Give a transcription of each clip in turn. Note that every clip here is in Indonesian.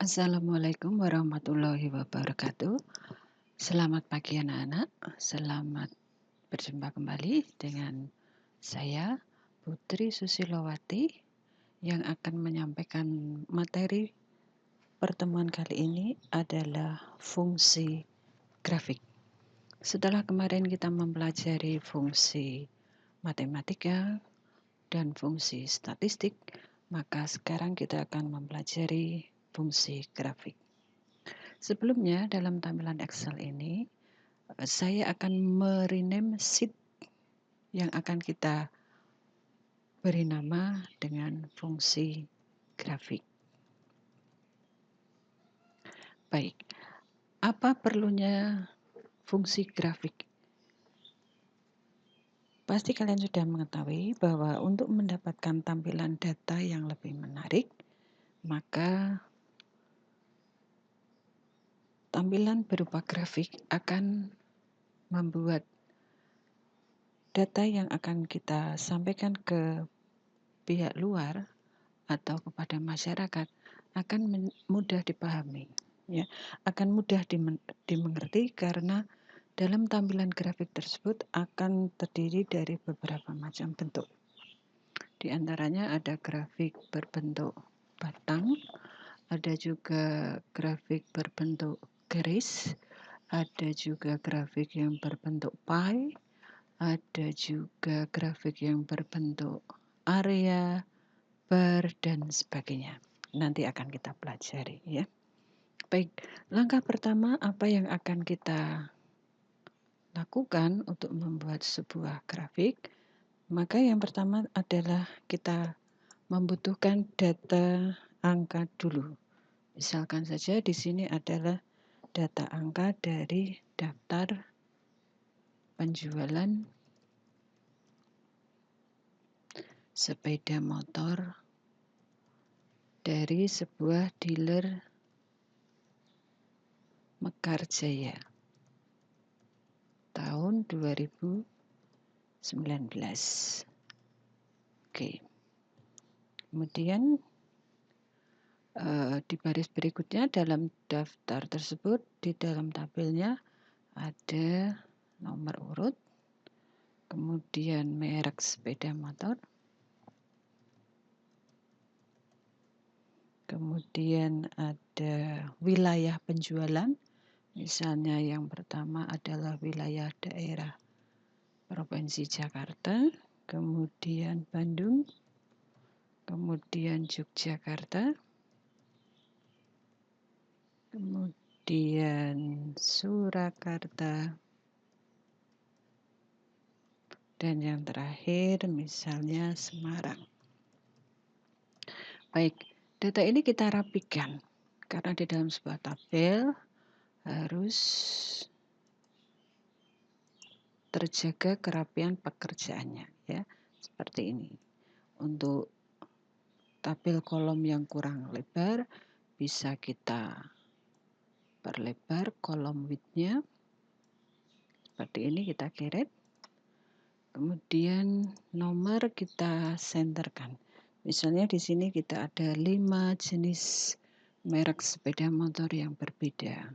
Assalamualaikum warahmatullahi wabarakatuh. Selamat pagi anak-anak. Selamat berjumpa kembali dengan saya Putri Susilowati yang akan menyampaikan materi pertemuan kali ini adalah fungsi grafik. Setelah kemarin kita mempelajari fungsi matematika dan fungsi statistik, maka sekarang kita akan mempelajari fungsi grafik. Sebelumnya dalam tampilan Excel ini, saya akan merename sheet yang akan kita beri nama dengan fungsi grafik. Baik, apa perlunya fungsi grafik? Pasti kalian sudah mengetahui bahwa untuk mendapatkan tampilan data yang lebih menarik, maka tampilan berupa grafik akan membuat data yang akan kita sampaikan ke pihak luar atau kepada masyarakat akan mudah dipahami, ya, akan mudah dimengerti karena dalam tampilan grafik tersebut akan terdiri dari beberapa macam bentuk. Di antaranya ada grafik berbentuk batang, ada juga grafik berbentuk garis, ada juga grafik yang berbentuk pie, ada juga grafik yang berbentuk area, bar, dan sebagainya. Nanti akan kita pelajari, ya. Baik, langkah pertama apa yang akan kita lakukan untuk membuat sebuah grafik? Maka yang pertama adalah kita membutuhkan data angka dulu. Misalkan saja di sini adalah data angka dari daftar penjualan sepeda motor dari sebuah dealer Mekarjaya tahun 2019. Oke. Kemudian di baris berikutnya dalam daftar tersebut di dalam tabelnya ada nomor urut, kemudian merek sepeda motor, kemudian ada wilayah penjualan. Misalnya yang pertama adalah wilayah daerah Provinsi Jakarta, kemudian Bandung, kemudian Yogyakarta, kemudian Surakarta, dan yang terakhir misalnya Semarang. Baik, data ini kita rapikan karena di dalam sebuah tabel harus terjaga kerapian pekerjaannya, ya. Seperti ini. Untuk tabel kolom yang kurang lebar bisa kita perlebar kolom width-nya. Seperti ini kita keret. Kemudian nomor kita senterkan. Misalnya di sini kita ada 5 jenis merek sepeda motor yang berbeda.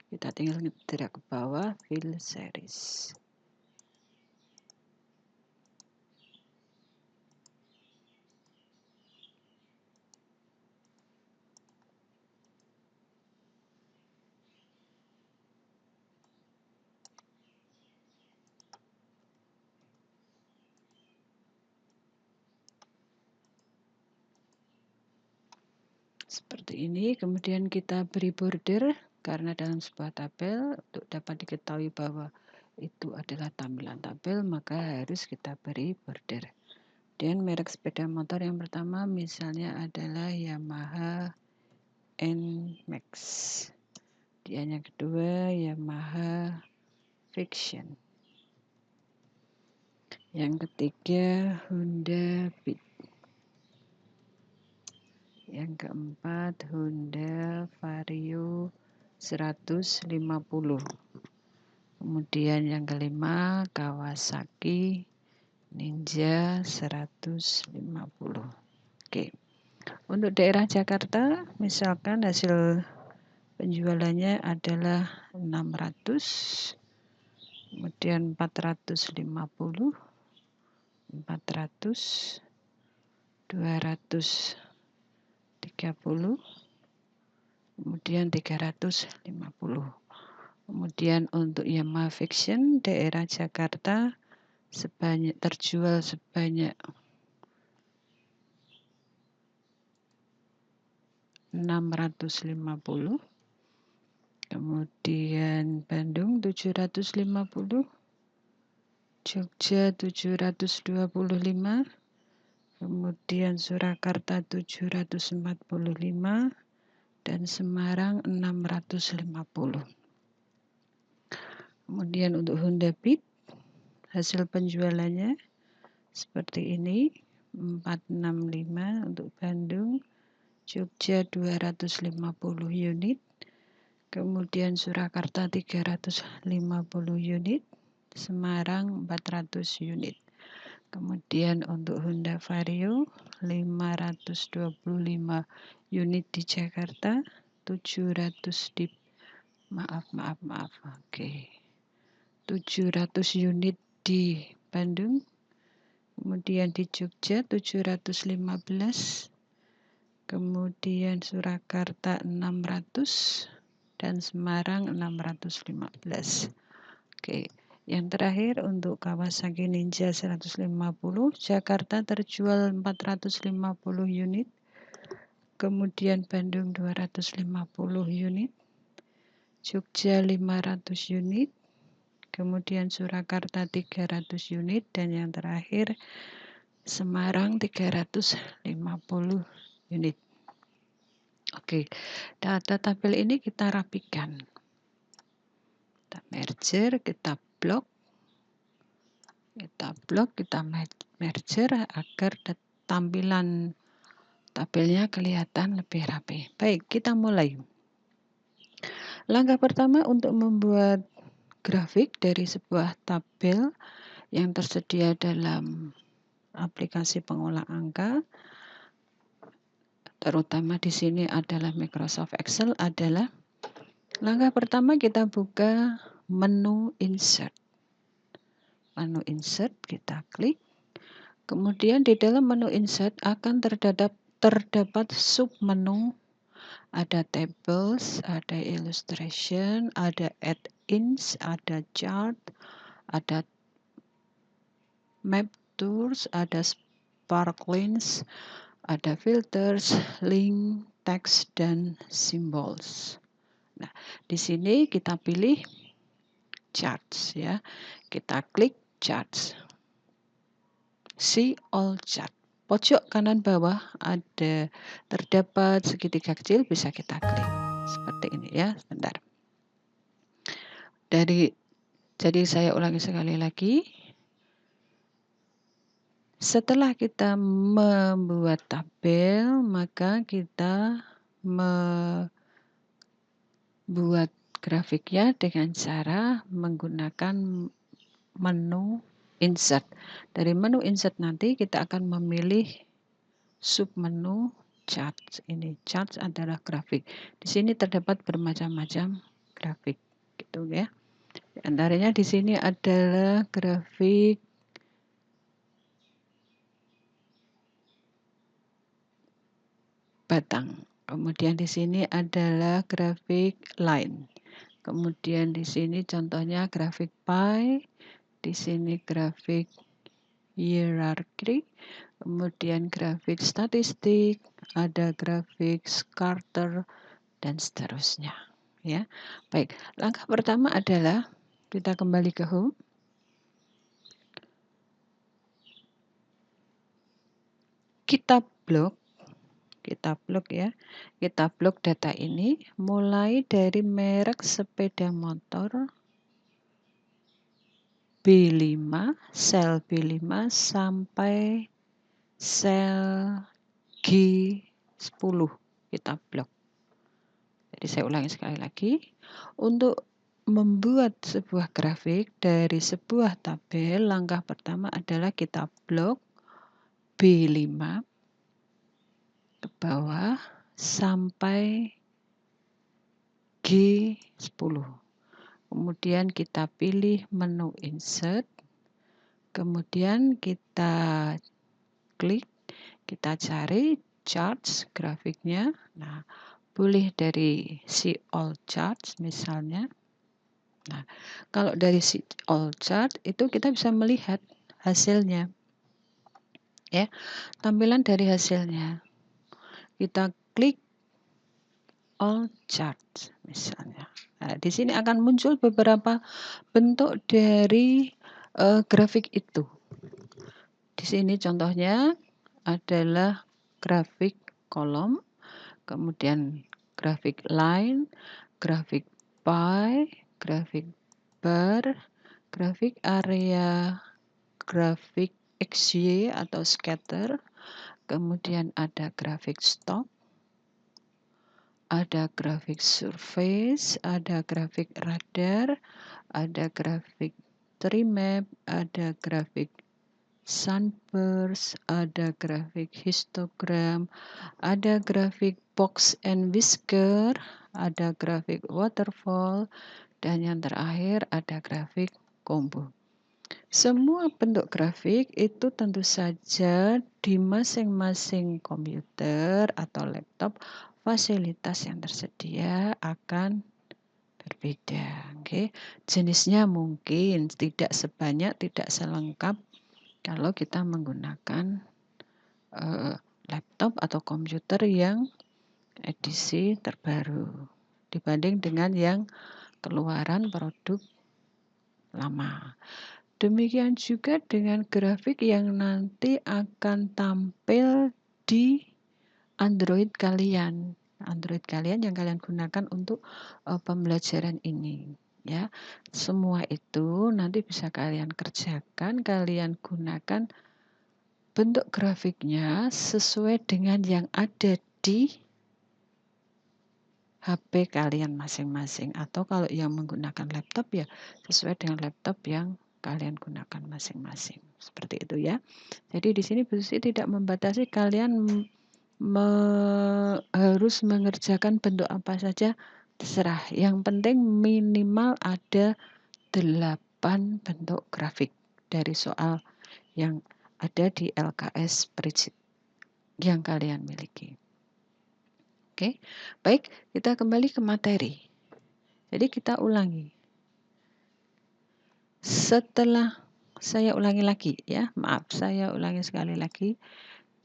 Kita tinggal gerak ke bawah, fill series. Seperti ini, kemudian kita beri border karena dalam sebuah tabel untuk dapat diketahui bahwa itu adalah tampilan tabel, maka harus kita beri border. Dan merek sepeda motor yang pertama misalnya adalah Yamaha NMAX. Dan yang kedua Yamaha Friction. Yang ketiga Honda Beat. Yang keempat Honda Vario 150. Kemudian yang kelima Kawasaki Ninja 150. Oke. Untuk daerah Jakarta, misalkan hasil penjualannya adalah 600, kemudian 450, 400, 230, kemudian 350. Kemudian untuk Yamaha Fiction daerah Jakarta terjual sebanyak 650, kemudian Bandung 750, Jogja 725, kemudian Surakarta 745, dan Semarang 650. Kemudian untuk Honda Beat hasil penjualannya seperti ini, 465 untuk Bandung, Jogja 250 unit, kemudian Surakarta 350 unit, Semarang 400 unit. Kemudian untuk Honda Vario 525 unit di Jakarta, 700 di 700 unit di Bandung, kemudian di Jogja 715, kemudian Surakarta 600, dan Semarang 615. Oke, yang terakhir untuk Kawasaki Ninja 150, Jakarta terjual 450 unit, kemudian Bandung 250 unit, Jogja 500 unit, kemudian Surakarta 300 unit, dan yang terakhir Semarang 350 unit. Oke, data tabel ini kita rapikan. Kita merger, kita blok, kita merger agar tampilan tabelnya kelihatan lebih rapi. Baik, kita mulai. Langkah pertama untuk membuat grafik dari sebuah tabel yang tersedia dalam aplikasi pengolah angka, terutama di sini adalah Microsoft Excel, adalah langkah pertama kita buka menu insert. Menu insert kita klik. Kemudian di dalam menu insert akan terdapat submenu. Ada tables, ada illustration, ada add-ins, ada chart, ada map tools, ada sparklines, ada filters, link, text, dan symbols. Nah, di sini kita pilih charts ya. Kita klik charts. See all chart. Pojok kanan bawah terdapat segitiga kecil, bisa kita klik seperti ini ya. Sebentar. Jadi saya ulangi sekali lagi. Setelah kita membuat tabel, maka kita membuat grafiknya dengan cara menggunakan menu insert. Dari menu insert nanti kita akan memilih submenu charts. Ini charts adalah grafik. Di sini terdapat bermacam-macam grafik, gitu ya. Di antaranya di sini adalah grafik batang. Kemudian di sini adalah grafik line. Kemudian di sini contohnya grafik pie. Di sini grafik hierarchy, kemudian grafik statistik, ada grafik scatter, dan seterusnya. Ya, baik. Langkah pertama adalah kita kembali ke home. Kita blok ya. Kita blok data ini mulai dari merek sepeda motor B5, sel B5 sampai sel G10 kita blok. Jadi saya ulangi sekali lagi. Untuk membuat sebuah grafik dari sebuah tabel, langkah pertama adalah kita blok B5. ke bawah sampai G10. Kemudian kita pilih menu insert, kemudian kita klik, kita cari charts grafiknya. Nah, boleh dari see all charts misalnya. Nah, kalau dari see all chart itu kita bisa melihat hasilnya. Ya, tampilan dari hasilnya. Kita klik all charts misalnya. Nah, di sini akan muncul beberapa bentuk dari grafik itu. Di sini contohnya adalah grafik kolom, kemudian grafik line, grafik pie, grafik bar, grafik area, grafik XY atau scatter, kemudian ada grafik stock, ada grafik surface, ada grafik radar, ada grafik tree map, ada grafik sunburst, ada grafik histogram, ada grafik box and whisker, ada grafik waterfall, dan yang terakhir ada grafik combo. Semua bentuk grafik itu tentu saja di masing-masing komputer atau laptop fasilitas yang tersedia akan berbeda. Okay. Jenisnya mungkin tidak sebanyak, tidak selengkap kalau kita menggunakan laptop atau komputer yang edisi terbaru dibanding dengan yang keluaran produk lama. Demikian juga dengan grafik yang nanti akan tampil di Android kalian. Android kalian yang kalian gunakan untuk pembelajaran ini. Ya, semua itu nanti bisa kalian kerjakan, kalian gunakan bentuk grafiknya sesuai dengan yang ada di HP kalian masing-masing, atau kalau yang menggunakan laptop ya sesuai dengan laptop yang kalian gunakan masing-masing. Seperti itu ya. Jadi di sini Bu Susi tidak membatasi kalian harus mengerjakan bentuk apa saja, terserah. Yang penting minimal ada 8 bentuk grafik dari soal yang ada di LKS Spreadsheet yang kalian miliki. Oke, baik, kita kembali ke materi. Jadi kita ulangi. Setelah saya ulangi lagi ya, maaf, saya ulangi sekali lagi.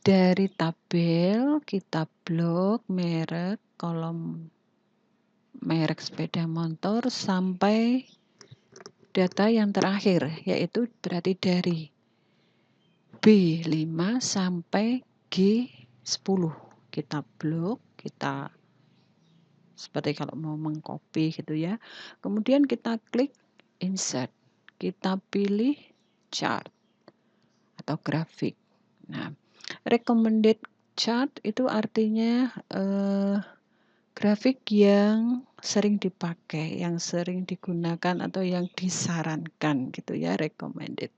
Dari tabel kita blok merek, kolom merek sepeda motor sampai data yang terakhir, yaitu berarti dari B5 sampai G10. Kita blok, kita seperti kalau mau mengcopy gitu ya. Kemudian kita klik insert. Kita pilih chart atau grafik. Nah, recommended chart itu artinya grafik yang sering dipakai, yang sering digunakan atau yang disarankan gitu ya, recommended.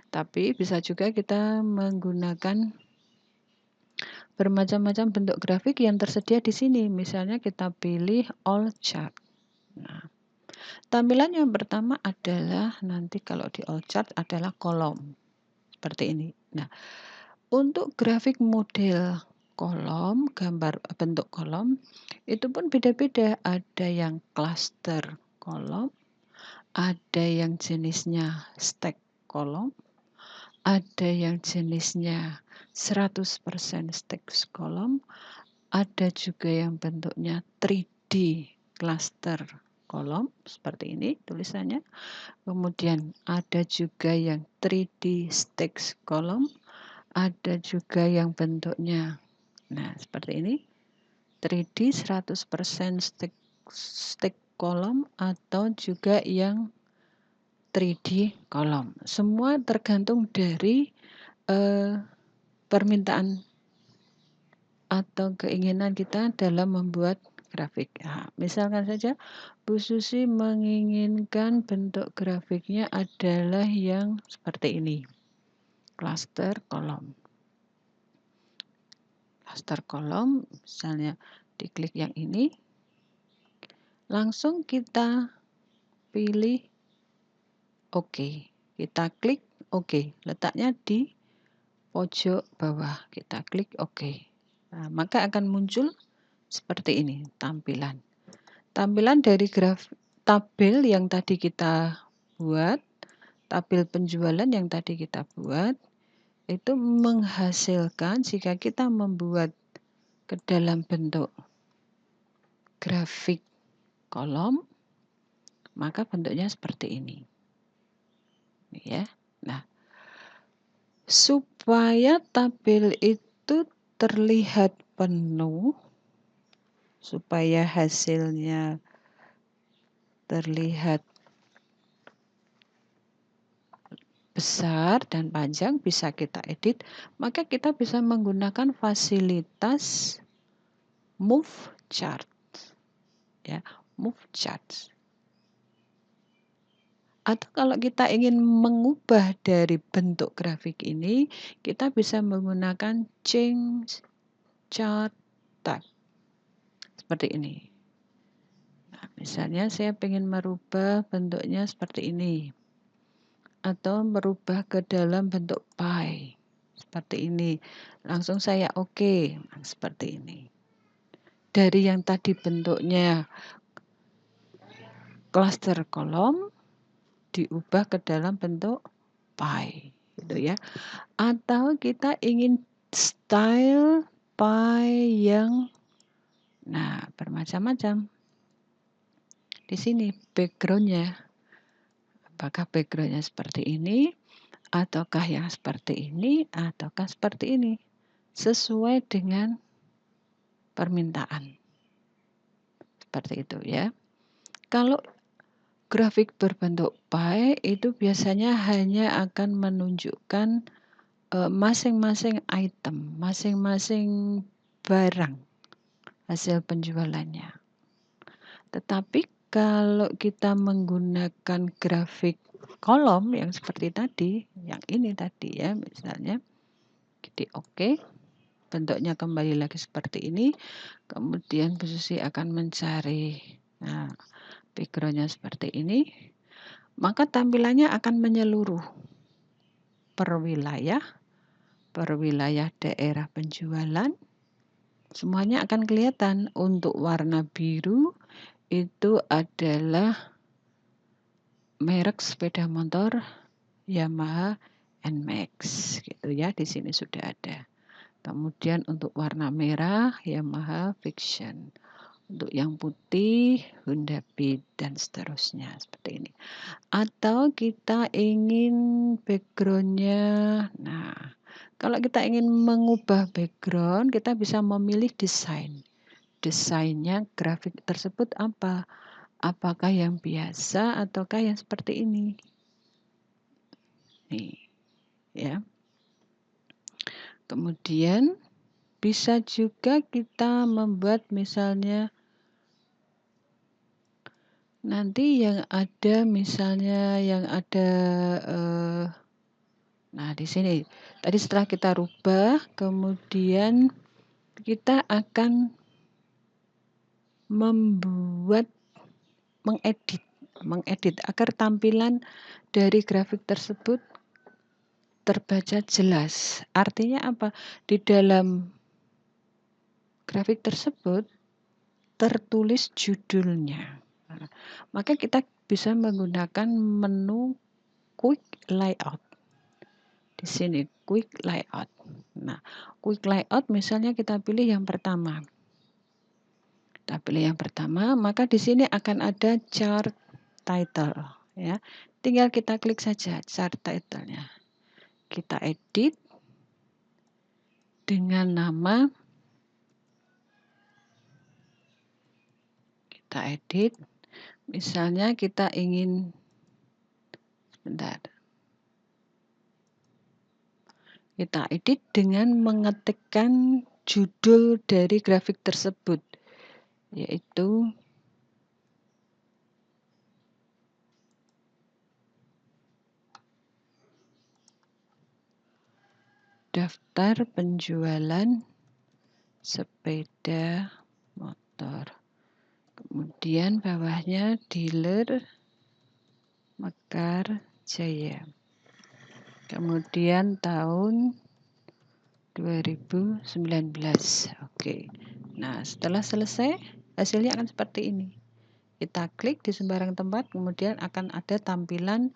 Tapi bisa juga kita menggunakan bermacam-macam bentuk grafik yang tersedia di sini. Misalnya kita pilih all chart. Nah, tampilan yang pertama adalah nanti kalau di all chart adalah kolom. Seperti ini. Nah, untuk grafik model kolom, gambar bentuk kolom, itu pun beda-beda. Ada yang cluster kolom, ada yang jenisnya stack kolom, ada yang jenisnya 100% stack kolom, ada juga yang bentuknya 3D cluster kolom, seperti ini tulisannya. Kemudian ada juga yang 3D stack kolom, ada juga yang bentuknya, nah seperti ini, 3D 100% stack kolom, atau juga yang 3D kolom. Semua tergantung dari permintaan atau keinginan kita dalam membuat grafik. Nah, misalkan saja Bu Susi menginginkan bentuk grafiknya adalah yang seperti ini, cluster kolom. cluster kolom, misalnya diklik yang ini, langsung kita pilih OK. Kita klik OK. Letaknya di pojok bawah. Kita klik OK. Nah, maka akan muncul seperti ini tampilan. Tampilan dari tabel yang tadi kita buat, tabel penjualan yang tadi kita buat, itu menghasilkan jika kita membuat ke dalam bentuk grafik kolom, maka bentuknya seperti ini. Ya. Nah, supaya tabel itu terlihat penuh, supaya hasilnya terlihat besar dan panjang, bisa kita edit, maka kita bisa menggunakan fasilitas move chart. Ya, move chart. Atau kalau kita ingin mengubah dari bentuk grafik ini, kita bisa menggunakan change chart type. Seperti ini. Nah, misalnya saya ingin merubah bentuknya seperti ini. Atau merubah ke dalam bentuk pie. Seperti ini. Langsung saya OK. Nah, seperti ini. Dari yang tadi bentuknya cluster kolom, diubah ke dalam bentuk pie. Gitu ya. Atau kita ingin style pie yang bermacam-macam. Di sini backgroundnya. Apakah backgroundnya seperti ini, ataukah yang seperti ini, ataukah seperti ini. Sesuai dengan permintaan. Seperti itu ya. Kalau grafik berbentuk pie itu biasanya hanya akan menunjukkan masing-masing item, masing-masing barang hasil penjualannya. Tetapi kalau kita menggunakan grafik kolom yang seperti tadi, yang ini tadi ya, misalnya, jadi OK, bentuknya kembali lagi seperti ini, kemudian Bu Susi akan mencari, backgroundnya seperti ini, maka tampilannya akan menyeluruh per wilayah daerah penjualan, semuanya akan kelihatan. Untuk warna biru itu adalah merek sepeda motor Yamaha NMAX gitu ya, di sini sudah ada. Kemudian untuk warna merah Yamaha Vision. Untuk yang putih Honda Beat dan seterusnya seperti ini. Atau kita ingin backgroundnya, kalau kita ingin mengubah background, kita bisa memilih desain. Desainnya grafik tersebut apa? Apakah yang biasa ataukah yang seperti ini? Nih, ya. Kemudian bisa juga kita membuat misalnya nanti yang ada misalnya yang ada di sini tadi setelah kita rubah, kemudian kita akan mengedit agar tampilan dari grafik tersebut terbaca jelas. Artinya apa? Di dalam grafik tersebut tertulis judulnya. Maka kita bisa menggunakan menu quick layout. Di sini quick layout. Quick layout misalnya kita pilih yang pertama. Kita pilih yang pertama, maka di sini akan ada chart title ya. Tinggal kita klik saja chart title-nya. Kita edit dengan nama, misalnya kita ingin kita edit dengan mengetikkan judul dari grafik tersebut, yaitu daftar penjualan sepeda motor. Kemudian bawahnya dealer Mekar Jaya. Kemudian tahun 2019. Oke. Nah, setelah selesai, hasilnya akan seperti ini. Kita klik di sembarang tempat, kemudian akan ada tampilan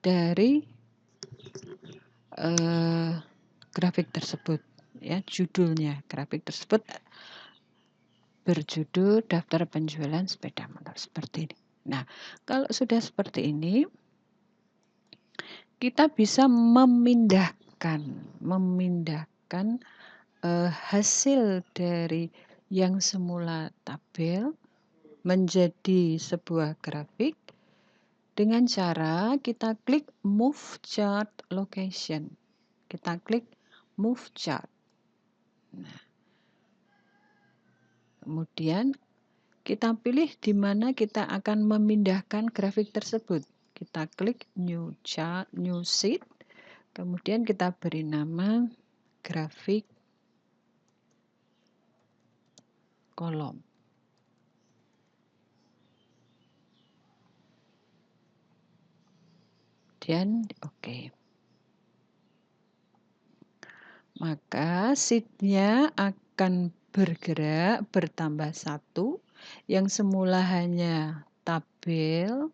dari grafik tersebut. Ya, judulnya. Grafik tersebut berjudul daftar penjualan sepeda motor seperti ini. Nah, kalau sudah seperti ini, kita bisa memindahkan hasil dari yang semula tabel menjadi sebuah grafik dengan cara kita klik Move Chart Location. Kita klik Move Chart. Nah, kemudian kita pilih di mana kita akan memindahkan grafik tersebut. Kita klik New Chart, New Sheet. Kemudian kita beri nama grafik kolom. Dan oke. Maka sheet-nya akan bergerak bertambah satu. Yang semula hanya tabel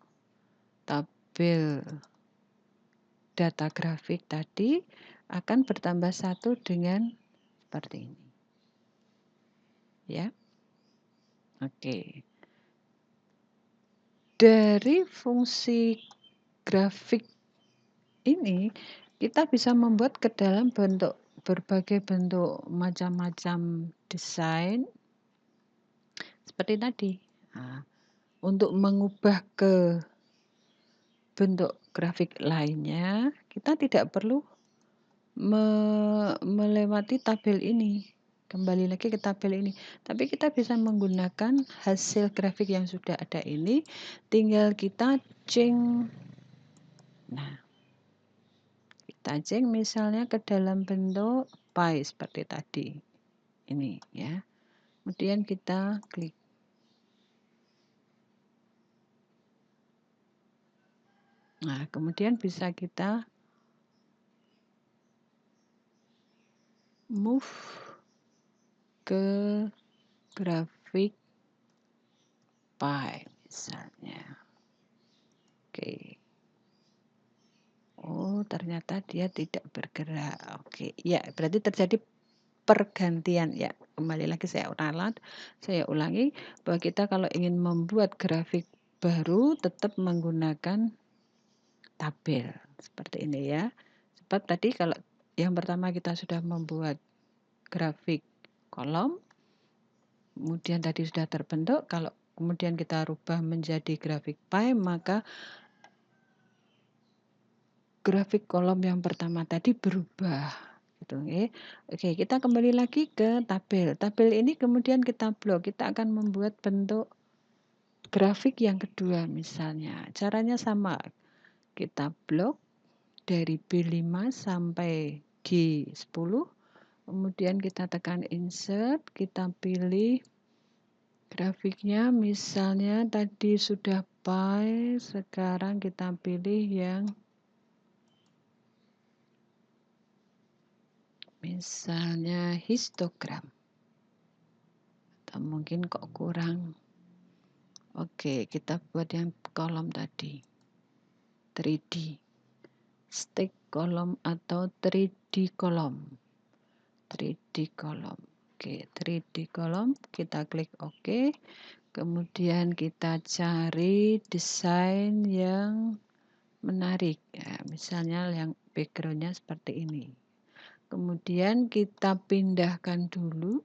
data grafik tadi akan bertambah satu dengan seperti ini. Ya. Oke. Dari fungsi grafik ini kita bisa membuat ke dalam berbagai bentuk macam-macam desain seperti tadi. Nah, untuk mengubah ke bentuk grafik lainnya, kita tidak perlu melewati tabel ini. Kembali lagi ke tabel ini. Tapi kita bisa menggunakan hasil grafik yang sudah ada ini, tinggal kita change. Nah, kita change misalnya ke dalam bentuk pie seperti tadi. Ini ya. Kemudian kita klik. Nah, kemudian bisa kita move ke grafik pie misalnya. Oke. Oh, ternyata dia tidak bergerak. Oke, ya berarti terjadi pergantian ya. Kembali lagi saya ulangi bahwa kita kalau ingin membuat grafik baru tetap menggunakan tabel seperti ini ya. Sebab tadi kalau yang pertama kita sudah membuat grafik kolom, kemudian tadi sudah terbentuk, kalau kemudian kita rubah menjadi grafik pie, maka grafik kolom yang pertama tadi berubah. Gitu, okay. Oke, kita kembali lagi ke tabel. Tabel ini kemudian kita blok. Kita akan membuat bentuk grafik yang kedua misalnya. Caranya sama. Kita blok dari B5 sampai G10. Kemudian kita tekan insert, kita pilih grafiknya misalnya tadi sudah pie, sekarang kita pilih yang misalnya histogram. Atau mungkin kok kurang. Oke, kita buat yang kolom tadi. 3D. Stick kolom atau 3D kolom. 3D kolom. Oke, 3D kolom, kita klik OK. Kemudian kita cari desain yang menarik. Ya, misalnya yang backgroundnya seperti ini. Kemudian kita pindahkan dulu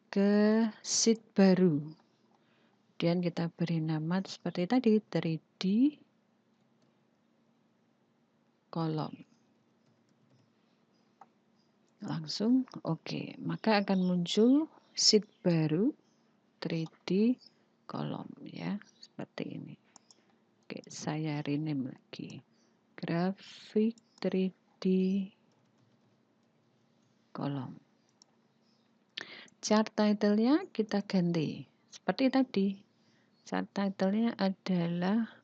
ke sheet baru. Kemudian kita beri nama seperti tadi 3D kolom. Langsung oke. Maka akan muncul sheet baru 3D kolom ya, seperti ini. Oke, saya rename lagi. Grafik 3D kolom. Chart title-nya kita ganti. Seperti tadi, chart title-nya adalah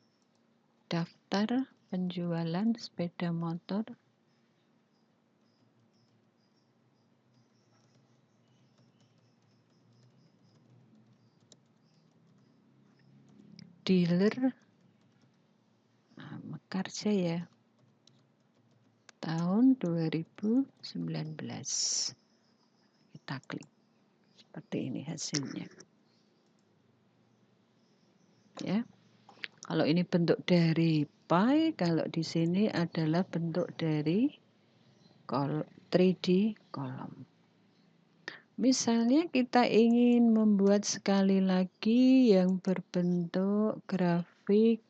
daftar penjualan sepeda motor dealer Mekarjaya tahun 2019. Kita klik. Seperti ini hasilnya. Ya. Kalau ini bentuk dari pie, kalau di sini adalah bentuk dari 3D kolom. Misalnya kita ingin membuat sekali lagi yang berbentuk grafik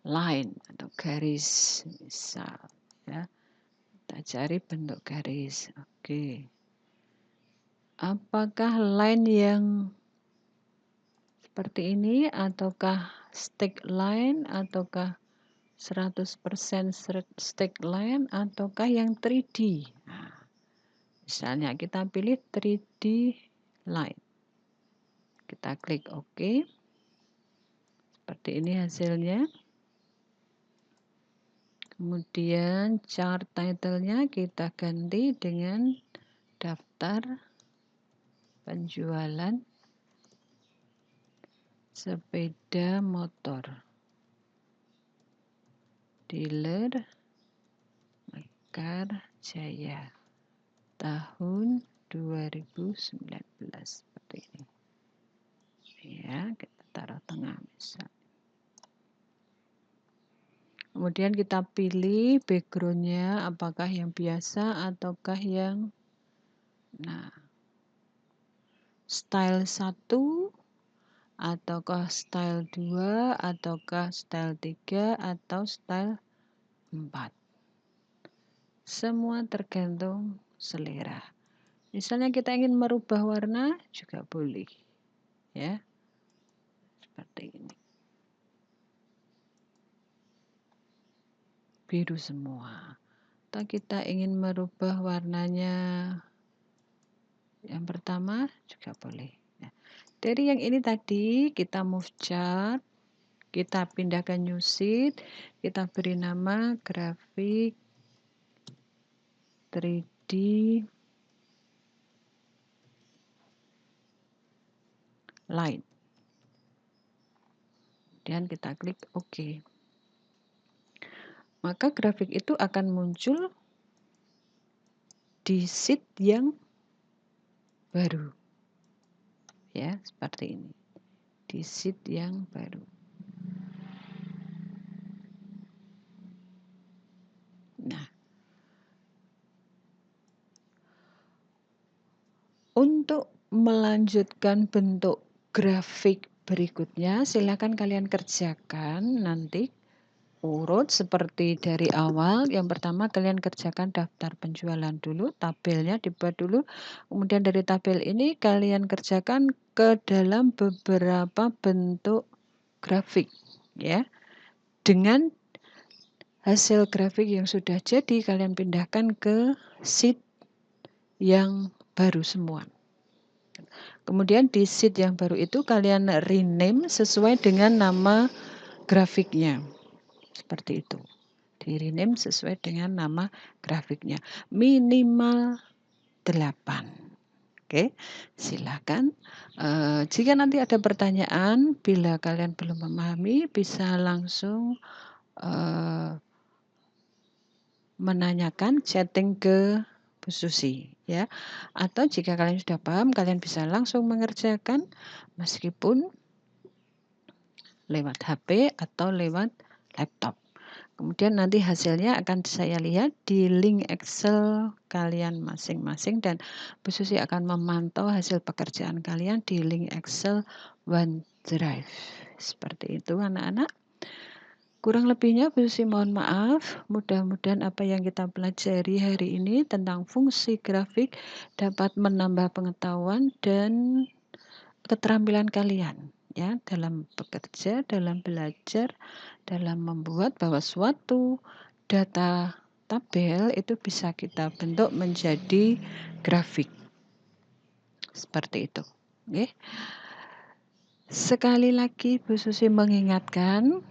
line atau garis, misal ya. Kita cari bentuk garis. Oke. Apakah line yang seperti ini ataukah stick line ataukah 100% stick line ataukah yang 3D? Nah, misalnya kita pilih 3D line. Kita klik OK. Seperti ini hasilnya. Kemudian chart title-nya kita ganti dengan daftar penjualan sepeda motor dealer Mekarjaya tahun 2019. Seperti ini. Ya, kita taruh tengah misal. Kemudian kita pilih background-nya apakah yang biasa ataukah yang style 1 ataukah style 2 ataukah style 3 atau style 4. Semua tergantung selera. Misalnya kita ingin merubah warna juga boleh. Ya. Seperti ini. Biru semua. Atau kita ingin merubah warnanya yang pertama juga boleh. Nah, dari yang ini tadi kita move chart, kita pindahkan new sheet, kita beri nama grafik 3D line. Dan kita klik OK. Maka grafik itu akan muncul di sheet yang baru. Ya, seperti ini. Di sheet yang baru. Nah, untuk melanjutkan bentuk grafik berikutnya, silakan kalian kerjakan nanti urut seperti dari awal. Yang pertama kalian kerjakan daftar penjualan dulu, tabelnya dibuat dulu. Kemudian dari tabel ini kalian kerjakan ke dalam beberapa bentuk grafik, ya. Dengan hasil grafik yang sudah jadi kalian pindahkan ke sheet yang baru semua. Kemudian di sheet yang baru itu kalian rename sesuai dengan nama grafiknya. Seperti itu. Di rename sesuai dengan nama grafiknya. Minimal 8. Oke, silakan. Jika nanti ada pertanyaan, bila kalian belum memahami, bisa langsung menanyakan chatting ke Bu Susi, ya. Atau jika kalian sudah paham, kalian bisa langsung mengerjakan meskipun lewat HP atau lewat laptop. Kemudian nanti hasilnya akan saya lihat di link Excel kalian masing-masing dan Bu Susi akan memantau hasil pekerjaan kalian di link Excel OneDrive. Seperti itu anak-anak. Kurang lebihnya Bu Susi mohon maaf. Mudah-mudahan apa yang kita pelajari hari ini tentang fungsi grafik dapat menambah pengetahuan dan keterampilan kalian, ya, dalam bekerja, dalam belajar, dalam membuat bahwa suatu data tabel itu bisa kita bentuk menjadi grafik. seperti itu. Nggih. Sekali lagi Bu Susi mengingatkan,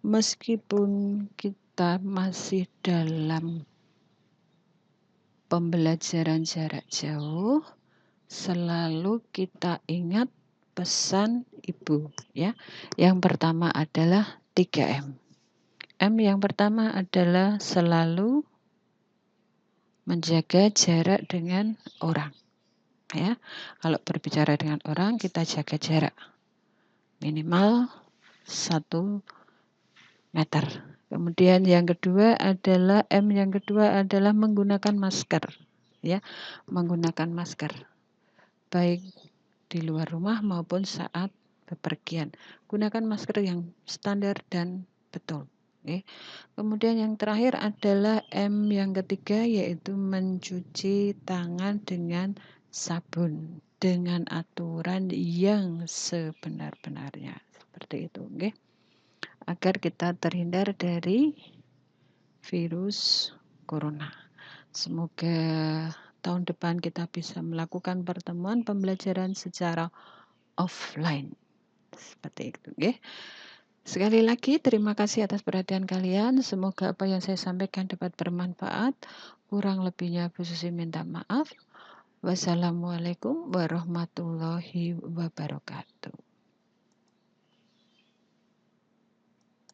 meskipun kita masih dalam pembelajaran jarak jauh, selalu kita ingat pesan Ibu ya. Yang pertama adalah 3M. M yang pertama adalah selalu menjaga jarak dengan orang ya. Kalau berbicara dengan orang kita jaga jarak minimal 1 meter. Kemudian yang kedua adalah M yang kedua adalah menggunakan masker ya. Menggunakan masker baik di luar rumah maupun saat bepergian. Gunakan masker yang standar dan betul. Okay. Kemudian yang terakhir adalah M yang ketiga, yaitu mencuci tangan dengan sabun dengan aturan yang sebenar-benarnya. Seperti itu. Okay. Agar kita terhindar dari virus corona. Semoga tahun depan kita bisa melakukan pertemuan pembelajaran secara offline. Seperti itu. Okay. Sekali lagi terima kasih atas perhatian kalian. Semoga apa yang saya sampaikan dapat bermanfaat. Kurang lebihnya Bu Susi minta maaf. Wassalamualaikum warahmatullahi wabarakatuh.